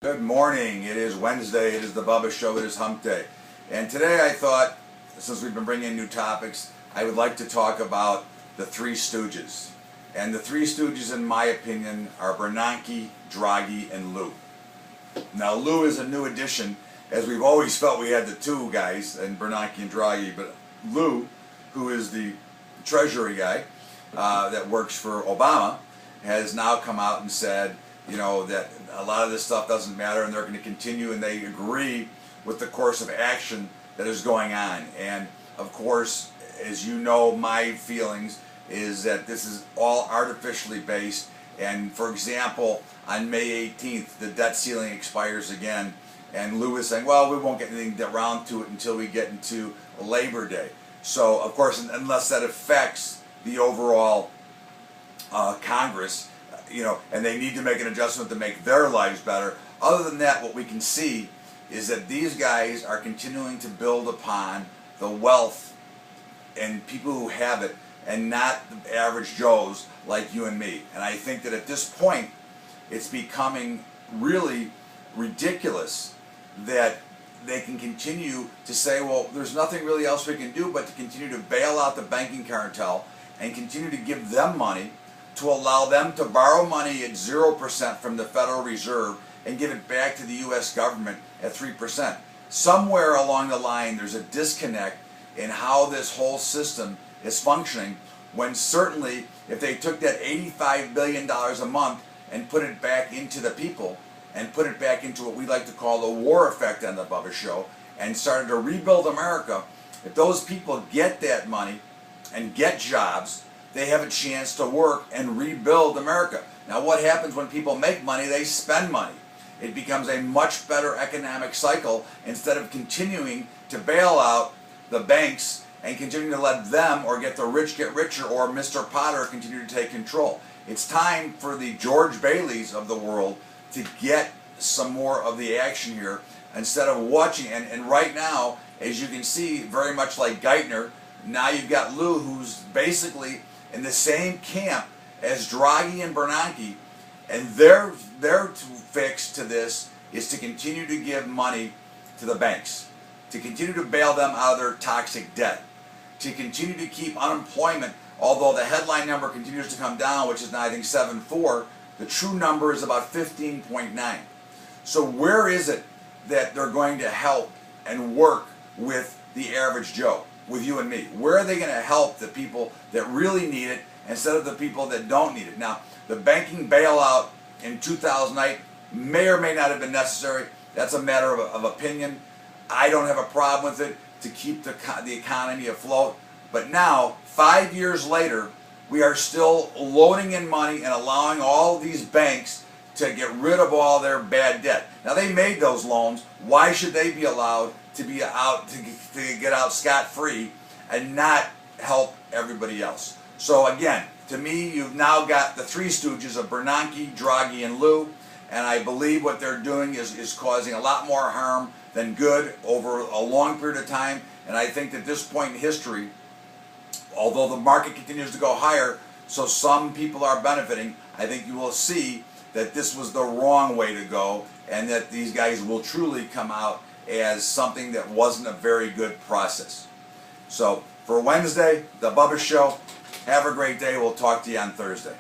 Good morning. It is Wednesday. It is the Bubba Show. It is Hump Day. And today I thought, since we've been bringing in new topics, I would like to talk about the Three Stooges. And the Three Stooges, in my opinion, are Bernanke, Draghi, and Lou. Now, Lou is a new addition, as we've always felt we had the two guys, and Bernanke and Draghi. But Lou, who is the Treasury guy that works for Obama, has now come out and said, you know, that a lot of this stuff doesn't matter and they're going to continue, and they agree with the course of action that is going on. And of course, as you know, my feelings is that this is all artificially based. And for example, on May 18th, the debt ceiling expires again, and Lou is saying, well, we won't get anything around to it until we get into Labor Day. So of course, unless that affects the overall Congress, you know, and they need to make an adjustment to make their lives better. Other than that, what we can see is that these guys are continuing to build upon the wealth and people who have it, and not the average Joes like you and me. And I think that at this point, it's becoming really ridiculous that they can continue to say, well, there's nothing really else we can do but to continue to bail out the banking cartel and continue to give them money, to allow them to borrow money at 0% from the Federal Reserve and give it back to the U.S. government at 3%. Somewhere along the line, there's a disconnect in how this whole system is functioning, when certainly if they took that $85 billion a month and put it back into the people, and put it back into what we like to call the war effect on the Bubba Show, and started to rebuild America, if those people get that money and get jobs, they have a chance to work and rebuild America. Now, what happens when people make money? They spend money. It becomes a much better economic cycle, instead of continuing to bail out the banks and continuing to let them, or get the rich get richer, or Mr. Potter continue to take control. It's time for the George Baileys of the world to get some more of the action here, instead of watching. And right now, as you can see, very much like Geithner, now you've got Lou, who's basically in the same camp as Draghi and Bernanke, and their fix to this is to continue to give money to the banks, to continue to bail them out of their toxic debt, to continue to keep unemployment, although the headline number continues to come down, which is now I think 7.4, the true number is about 15.9. So where is it that they're going to help and work with the average Joe, with you and me? Where are they going to help the people that really need it, instead of the people that don't need it? Now, the banking bailout in 2008 may or may not have been necessary. That's a matter of opinion. I don't have a problem with it to keep the economy afloat. But now, 5 years later, we are still loading in money and allowing all these banks to get rid of all their bad debt. Now, they made those loans. Why should they be allowed to be out to get out scot-free and not help everybody else? So again, to me, you've now got the Three Stooges of Bernanke, Draghi, and Lou, and I believe what they're doing is causing a lot more harm than good over a long period of time. And I think that at this point in history, although the market continues to go higher, so some people are benefiting, I think you will see that this was the wrong way to go, and that these guys will truly come out as something that wasn't a very good process. So for Wednesday, the Bubba Show, have a great day. We'll talk to you on Thursday.